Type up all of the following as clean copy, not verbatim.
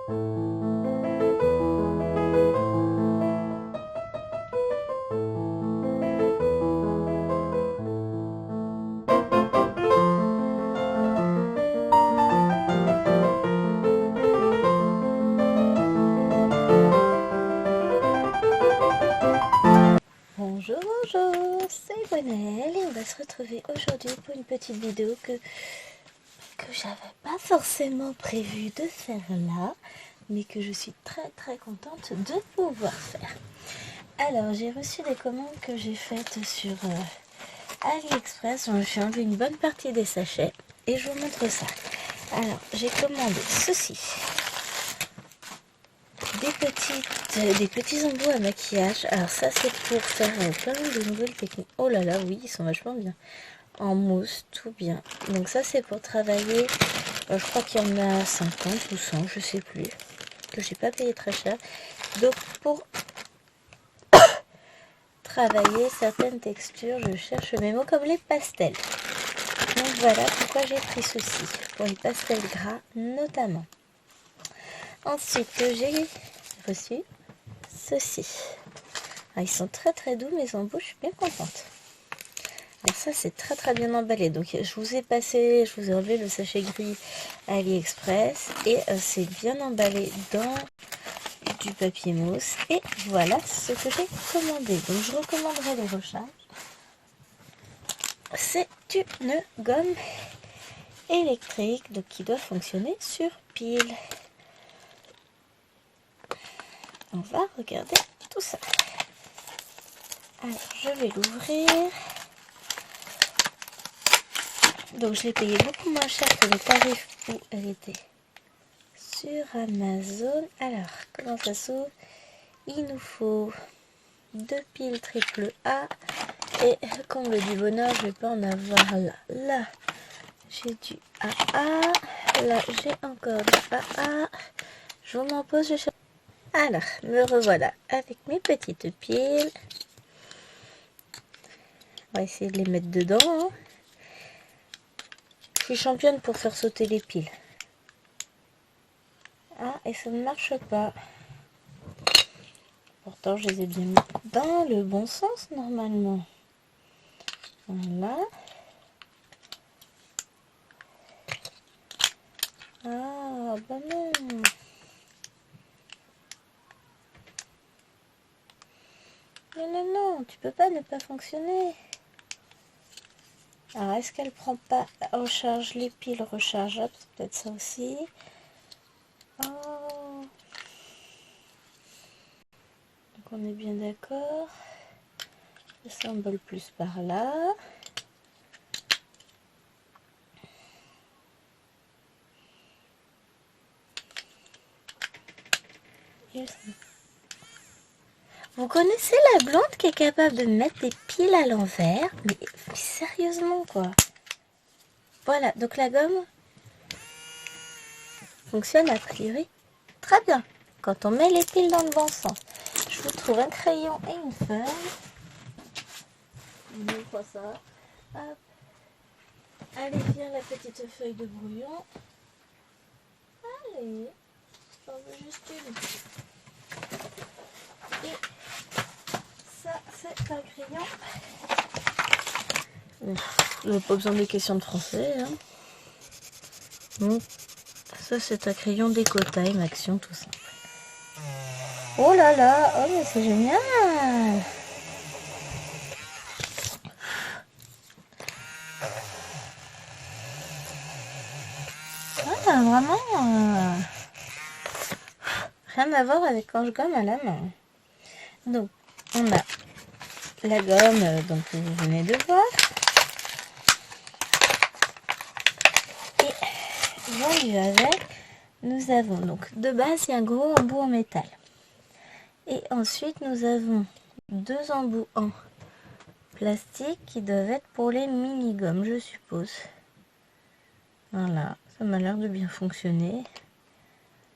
Bonjour, bonjour, c'est Gwenaëlle et on va se retrouver aujourd'hui pour une petite vidéo que j'avais pas forcément prévu de faire là, mais que je suis très contente de pouvoir faire. Alors, j'ai reçu des commandes que j'ai faites sur AliExpress, donc je suis enlevé une bonne partie des sachets et je vous montre ça. Alors, j'ai commandé ceci. Des petits embouts à maquillage. Alors ça c'est pour faire plein de nouvelles techniques. Oh là là, oui, ils sont vachement bien. En mousse, tout bien. Donc ça c'est pour travailler. Je crois qu'il y en a 50 ou 100, je sais plus. Que j'ai pas payé très cher. Donc pour travailler certaines textures, je cherche mes mots comme les pastels. Donc voilà pourquoi j'ai pris ceci. Pour les pastels gras notamment. Ensuite j'ai reçu ceci. Ah, ils sont très doux mes embouts, je suis bien contente. Alors ça c'est très bien emballé. Donc je vous ai enlevé le sachet gris AliExpress et c'est bien emballé dans du papier mousse. Et voilà ce que j'ai commandé. Donc je recommanderais les recharges. C'est une gomme électrique donc qui doit fonctionner sur pile. On va regarder tout ça. Alors je vais l'ouvrir. Donc je l'ai payé beaucoup moins cher que le tarif où elle était sur Amazon. Alors comment ça s'ouvre? Il nous faut 2 piles triple A. Et comble du bonheur, je vais pas en avoir là. Là j'ai du AA. Là j'ai encore du AA. Je m'en pose, je cherche. Alors me revoilà avec mes petites piles. On va essayer de les mettre dedans. Hein. Je suis championne pour faire sauter les piles. Ah, et ça ne marche pas. Pourtant, je les ai bien mis dans le bon sens, normalement. Voilà. Ah, bah non. Non, tu peux pas ne pas fonctionner. Alors, est-ce qu'elle prend pas recharge les piles rechargeables? C'est peut-être ça aussi. Oh. Donc, on est bien d'accord. Le symbole plus par là. Vous connaissez la blonde qui est capable de mettre des piles à l'envers? Mais sérieusement quoi. Voilà, donc la gomme fonctionne a priori très bien. Quand on met les piles dans le bon sens. Je vous trouve un crayon et une feuille. On ouvre ça. Hop. Allez, viens la petite feuille de brouillon. Allez, j'en veux juste une. Et ça, c'est un crayon. On n'a pas besoin des questions de français. Hein. Donc, ça, c'est un crayon Déco Time, Action, tout simple. Oh là là, oh mais c'est génial. Ah, vraiment, rien à voir avec quand je gomme à la main. Donc, on a la gomme, donc vous venez de voir. Et vendu avec, nous avons donc de base, il y a un gros embout en métal. Et ensuite, nous avons 2 embouts en plastique qui doivent être pour les mini-gommes, je suppose. Voilà, ça m'a l'air de bien fonctionner.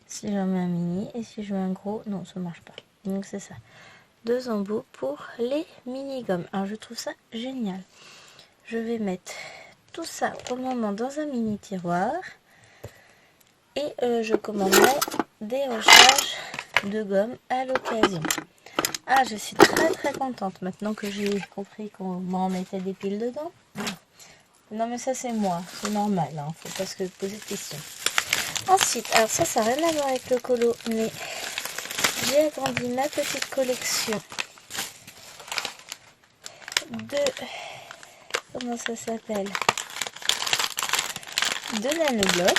Si j'en mets un mini et si je mets un gros, non, ça marche pas. Donc c'est ça. 2 embouts pour les mini-gommes. Alors je trouve ça génial. Je vais mettre tout ça pour le moment dans un mini tiroir. Et je commanderai des recharges de gomme à l'occasion. Ah, je suis très contente maintenant que j'ai compris qu'on m'en mettait des piles dedans. Non mais ça c'est moi, c'est normal, hein, faut pas se poser de questions. Ensuite, alors ça n'a rien à voir avec le colo, mais j'ai agrandi ma petite collection de... Comment ça s'appelle? De nanoblocs.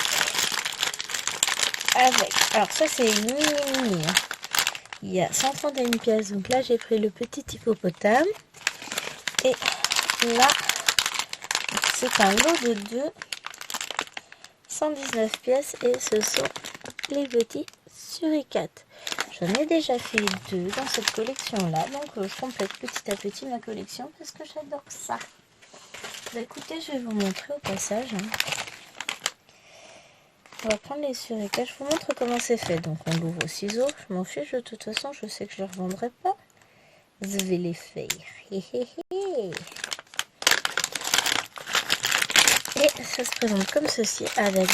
Avec... Alors ça c'est une mini. Hein. Il y a 131 pièces, donc là j'ai pris le petit hippopotame. Et là, c'est un lot de 2. 119 pièces et ce sont les petits suricates. J'en ai déjà fait 2 dans cette collection là, donc je complète petit à petit ma collection parce que j'adore ça. Bah, écoutez, je vais vous montrer au passage. On va prendre les suricates, je vous montre comment c'est fait. Donc on l'ouvre au ciseau, je m'en fiche de toute façon, je sais que je ne les revendrai pas. Je vais les faire. Et ça se présente comme ceci avec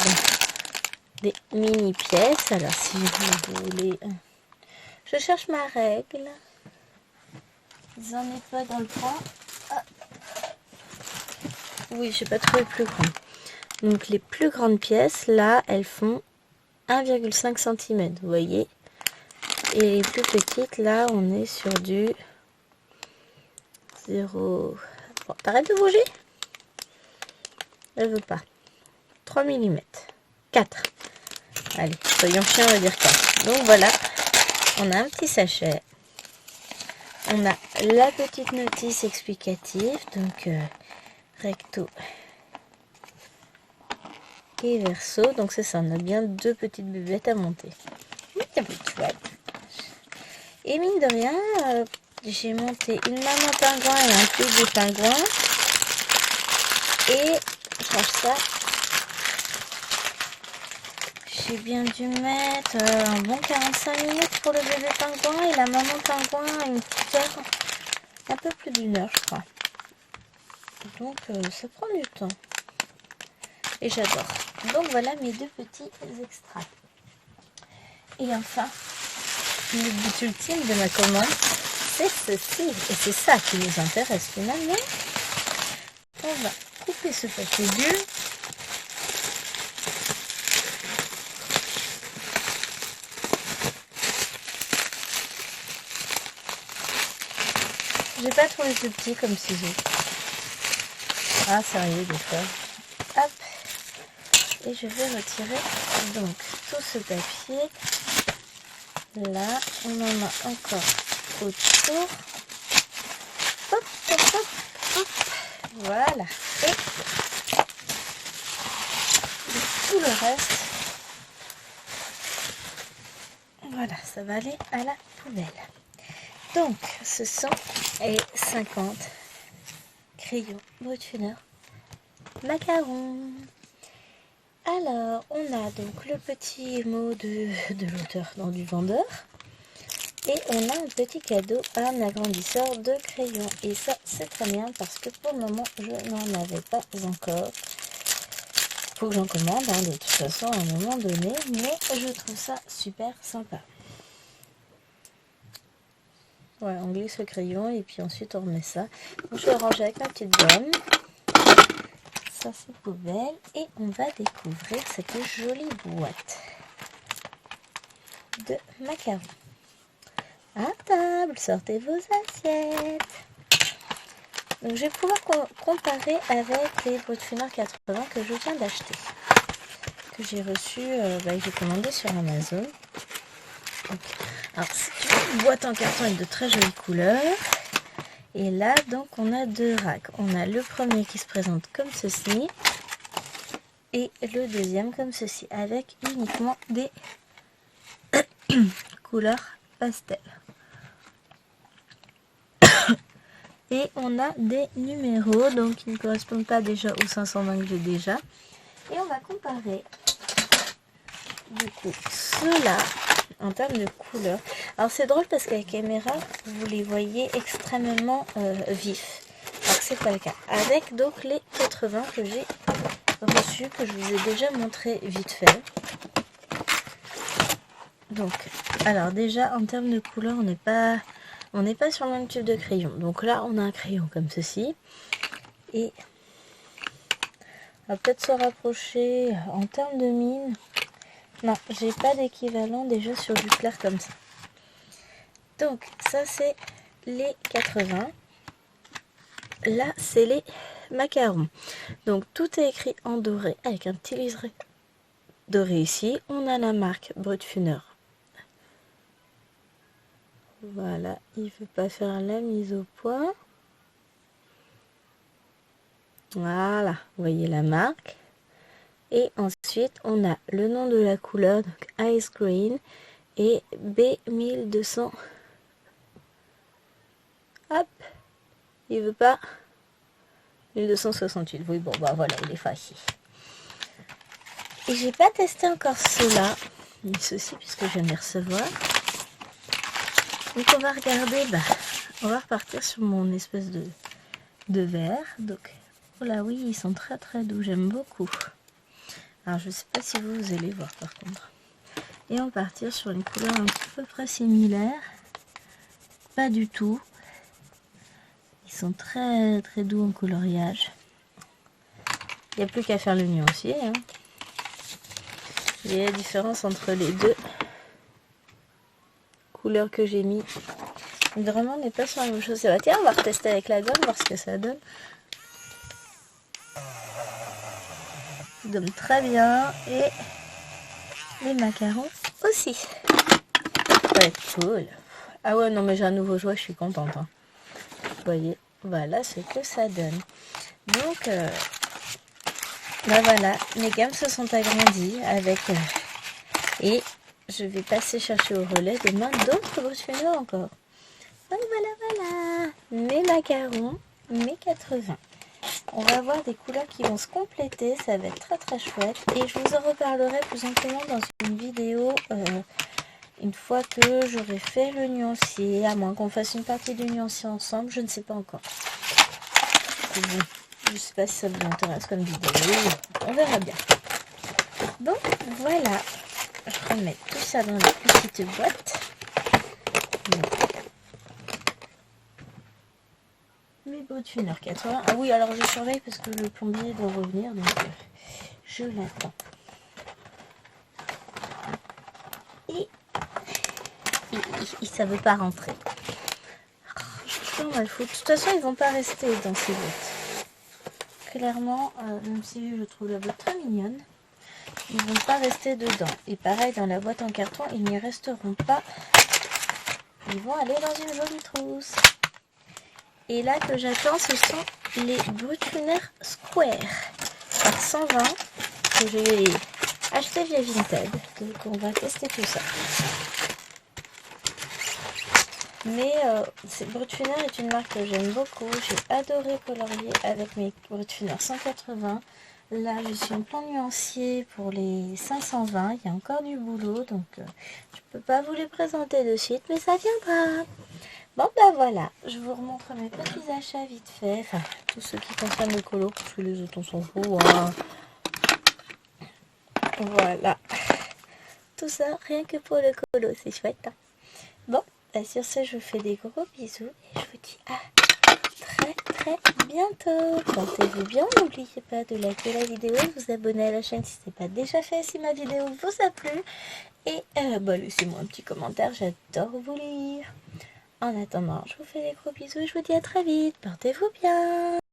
des mini pièces. Alors si vous voulez, je cherche ma règle. J'en ai pas dans le coin. Ah. Oui, j'ai pas trouvé plus grand. Donc les plus grandes pièces là, elles font 1,5 cm, vous voyez. Et les plus petites là, on est sur du 0. Bon, t'arrêtes de bouger. Elle veut pas. 3 mm. 4. Allez, soyons chiens, on va dire 4. Donc voilà, on a un petit sachet. On a la petite notice explicative, donc recto et verso. Donc c'est ça, on a bien 2 petites bébêtes à monter. Et mine de rien, j'ai monté une maman pingouin et un bébé pingouin. Et je range ça. J'ai bien dû mettre un bon 45 minutes pour le bébé pingouin et la maman pingouin une petite heure, un peu plus d'une heure je crois. Donc ça prend du temps. Et j'adore. Donc voilà mes 2 petits extraits. Et enfin, le but ultime de ma commande, c'est ceci. Et c'est ça qui nous intéresse finalement. On va couper ce papier bulle. J'ai pas trouvé ce petit comme ciseau. Ah sérieux des fois. Hop. Et je vais retirer donc tout ce papier. Là, on en a encore autour. Hop, hop, hop, hop. Voilà. Et tout le reste. Voilà, ça va aller à la poubelle. Donc, ce sont les 50 crayons Brutfunner macarons. Alors, on a donc le petit mot de l'auteur, du vendeur. Et on a un petit cadeau, un agrandisseur de crayon. Et ça, c'est très bien parce que pour le moment, je n'en avais pas encore. Faut que j'en commande, hein, de toute façon, à un moment donné. Mais je trouve ça super sympa. Voilà, on glisse le crayon et puis ensuite on remet ça. Donc, je vais ranger avec ma petite gomme. Ça c'est poubelle. Et on va découvrir cette jolie boîte de macarons. À table, sortez vos assiettes. Donc je vais pouvoir comparer avec les Brutfunner 80 que je viens d'acheter. Que j'ai reçu, j'ai commandé sur Amazon. Donc, alors c'est une boîte en carton avec de très jolies couleurs. Et là, donc, on a 2 racks. On a le premier qui se présente comme ceci. Et le deuxième comme ceci. Avec uniquement des couleurs pastel. Et on a des numéros, donc qui ne correspondent pas déjà aux 520 que j'ai déjà. Et on va comparer, du coup, ceux-là, en termes de couleurs. Alors c'est drôle parce qu'à la caméra, vous les voyez extrêmement vifs. Alors que c'est pas le cas. Avec donc les 80 que j'ai reçus, que je vous ai déjà montré vite fait. Donc, alors déjà, en termes de couleur, on n'est pas sur le même type de crayon. Donc là, on a un crayon comme ceci. Et on va peut-être se rapprocher en termes de mine. Non, j'ai pas d'équivalent déjà sur du clair comme ça. Donc, ça, c'est les 80. Là, c'est les macarons. Donc, tout est écrit en doré avec un petit liseré doré ici. On a la marque Brutfuner. Voilà, il ne veut pas faire la mise au point. Voilà, vous voyez la marque. Et ensuite, on a le nom de la couleur, donc Ice Green et B1200. Hop, il veut pas. 1268, oui, bon, bah voilà, il est facile. Et j'ai pas testé encore ceux-là, ni ceux-ci, puisque je viens de les recevoir. Donc on va regarder, on va repartir sur mon espèce de verre. Donc, oh là oui, ils sont très très doux, j'aime beaucoup. Alors je sais pas si vous allez voir par contre. Et on va partir sur une couleur un petit peu près similaire. Pas du tout. Ils sont très très doux en coloriage. Il n'y a plus qu'à faire le nuancier. Hein. Il y a la différence entre les deux couleurs que j'ai mis. Vraiment, on n'est pas sur la même chose. Tiens, on va retester avec la gomme, voir ce que ça donne. Ça donne très bien. Et les macarons aussi. Ouais, cool. Ah ouais, non, mais j'ai un nouveau jouet, je suis contente. Hein. Vous voyez, voilà ce que ça donne. Donc, voilà, mes gammes se sont agrandies avec... et je vais passer chercher au relais demain d'autres Brutfuner encore. Donc voilà, mes macarons, mes 80. On va avoir des couleurs qui vont se compléter, ça va être très très chouette. Et je vous en reparlerai plus amplement dans une vidéo une fois que j'aurai fait le nuancier, à moins qu'on fasse une partie du nuancier ensemble, je ne sais pas encore. Bon, je ne sais pas si ça vous intéresse comme vidéo, on verra bien. Donc voilà, je remets tout ça dans la petite boîte. Donc, mes Brutfuner 80. Ah oui, alors je surveille parce que le plombier doit revenir, donc je l'attends. Et ça veut pas rentrer. Je on va le foutre. De toute façon, ils vont pas rester dans ces boîtes. Clairement, même si je trouve la boîte très mignonne, ils vont pas rester dedans. Et pareil, dans la boîte en carton, ils n'y resteront pas. Ils vont aller dans une jolie trousse. Et là que j'attends, ce sont les Brutfuner Square par 120 que j'ai acheté via Vinted. Donc on va tester tout ça. Mais Brutfuner est une marque que j'aime beaucoup. J'ai adoré colorier avec mes Brutfuner 180. Là, je suis en plein nuancier pour les 520. Il y a encore du boulot, donc je peux pas vous les présenter de suite, mais ça viendra. Bon, voilà, je vous remontre mes petits achats vite fait. Enfin, tous ceux qui concernent le colo, parce que les autres, on s'en fout. Hein. Voilà. Tout ça, rien que pour le colo, c'est chouette. Hein. Bon, sur ce, je vous fais des gros bisous et je vous dis à très très bientôt. Portez-vous bien, n'oubliez pas de liker la vidéo, de vous abonner à la chaîne si ce n'est pas déjà fait, si ma vidéo vous a plu. Et laissez-moi un petit commentaire, j'adore vous lire. En attendant, je vous fais des gros bisous et je vous dis à très vite. Portez-vous bien.